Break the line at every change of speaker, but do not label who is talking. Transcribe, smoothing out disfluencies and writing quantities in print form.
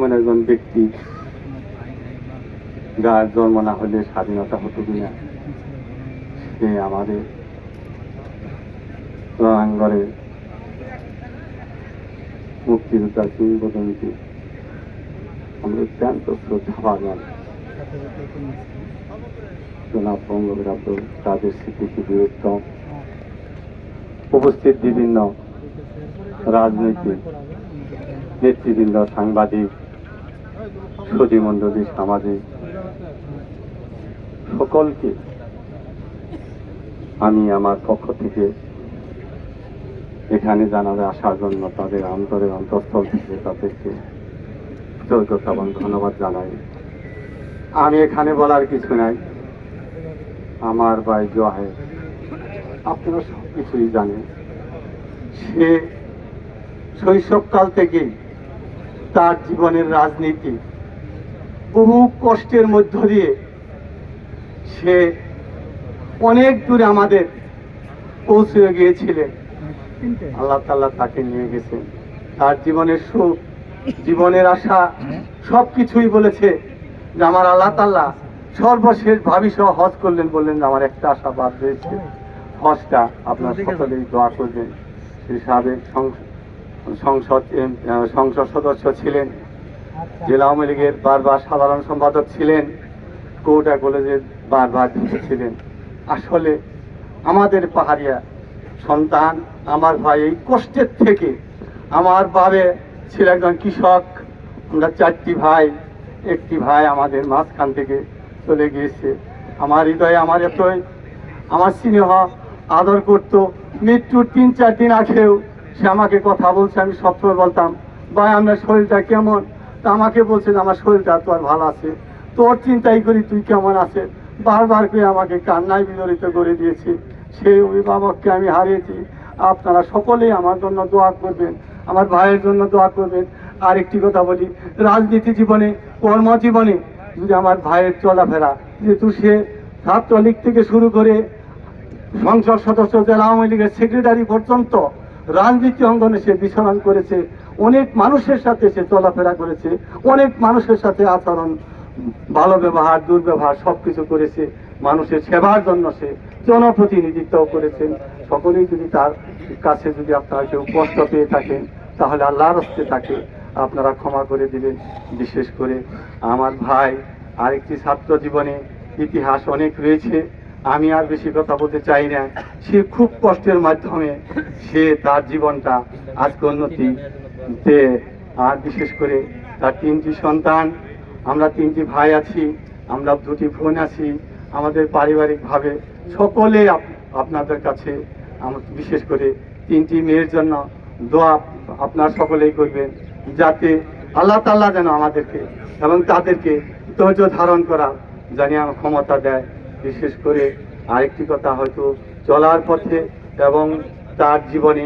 এমন একজন ব্যক্তি যার জন্ম না হলে স্বাধীনতা হতো কিনা, সে আমাদের রণাঙ্গনে মুক্তিযোদ্ধা কিংবদন্তি আমরা অত্যন্ত শ্রদ্ধাভাজন জনাব বঙ্গবীর আব্দুল কাদের সিদ্দিকী বীরুত্তম। উপস্থিত বিভিন্ন রাজনৈতিক নেতৃবৃন্দ, সাংবাদিক, সুধীমণ্ডলী, সামাজিক সকলকে আমি আমার পক্ষ থেকে এখানে জানাতে আসার জন্য তাদের অন্তরের অন্তঃস্থল থেকে তাদেরকে কৃতজ্ঞতা এবং ধন্যবাদ জানাই। আমি এখানে বলার কিছু নাই। আমার ভাই জোহের, আপনারা সব কিছুই জানেন। সে শৈশবকাল থেকেই তার জীবনের রাজনীতি বহু কষ্টের মধ্য দিয়ে সে অনেক দূরে আমাদের পৌঁছে গিয়েছিলেন। আল্লাহ তাআলা তাকে নিয়ে গেছেন। তার জীবনের সুখ, জীবনের আশা সবকিছুই বলেছে যে আমার আল্লাহ তাআলা সর্বশেষ ভাবিসহ হজ করলেন, বললেন আমার একটা আশা বাদ রয়েছে, হজটা আপনার সকলেই দোয়া করবেন। সে সাবেক সংসদ সদস্য ছিলেন, জেলা আওয়ামী লীগের বারবার সাধারণ সম্পাদক ছিলেন, কোটা কলেজের বারবার ছিলেন। আসলে আমাদের পাহাড়িয়া সন্তান আমার ভাই এই কষ্টের থেকে, আমার বাবে ছিল একজন কৃষক, আমরা 4টি ভাই, একটি ভাই আমাদের মাঝখান থেকে চলে গিয়েছে। আমার হৃদয়ে আমার এতই আমার স্নেহ আদর করতো। মৃত্যুর 3-4 দিন আগেও সে আমাকে কথা বলছে, আমি সবসময় বলতাম ভাই আপনার শরীরটা কেমন, তা আমাকে বলছে যে আমার শরীরটা তো আর ভালো আছে, তোর চিন্তাই করি তুই কেমন আছে। বারবার করে আমাকে কান্নায় বিজড়িত করে দিয়েছে। সেই অভিভাবককে আমি হারিয়েছি। আপনারা সকলেই আমার জন্য দোয়া করবেন, আমার ভাইয়ের জন্য দোয়া করবেন। আর একটি কথা বলি, রাজনীতি জীবনে, কর্মজীবনে যদি আমার ভাইয়ের চলাফেরা, যেহেতু সে ছাত্রলীগ থেকে শুরু করে সংসদ সদস্য, জেলা আওয়ামী লীগের সেক্রেটারি পর্যন্ত রাজনীতি অঙ্গনে সে বিচরণ করেছে, অনেক মানুষের সাথে সে চলাফেরা করেছে, অনেক মানুষের সাথে আচরণ, ভালো ব্যবহার, দুর্ব্যবহার সবকিছু করেছে। মানুষের সেবার জন্য সে জনপ্রতিনিধিত্ব করেছেন। সকলেই যদি তার কাছে যদি আপনারা কেউ কষ্ট পেয়ে থাকেন, তাহলে আল্লাহর হস্তে তাকে আপনারা ক্ষমা করে দিবেন। বিশেষ করে আমার ভাই আরেকটি ছাত্র জীবনে ইতিহাস অনেক রয়েছে, আমি আর বেশি কথা বলতে চাই না। সে খুব কষ্টের মাধ্যমে সে তার জীবনটা আজকে উন্নতিতে, আর বিশেষ করে তার 3টি সন্তান, আমরা 3টি ভাই আছি, আমরা 2টি বোন আছি। আমাদের পারিবারিকভাবে সকলে আপনাদের কাছে বিশেষ করে 3টি মেয়ের জন্য দোয়া আপনারা সকলেই করবেন, যাতে আল্লাহ তাআলা যেন আমাদেরকে এবং তাদেরকে ধৈর্য ধারণ করার জানি আমার ক্ষমতা দেয়। বিশেষ করে আরেকটি কথা, হয়তো চলার পথে এবং তার জীবনে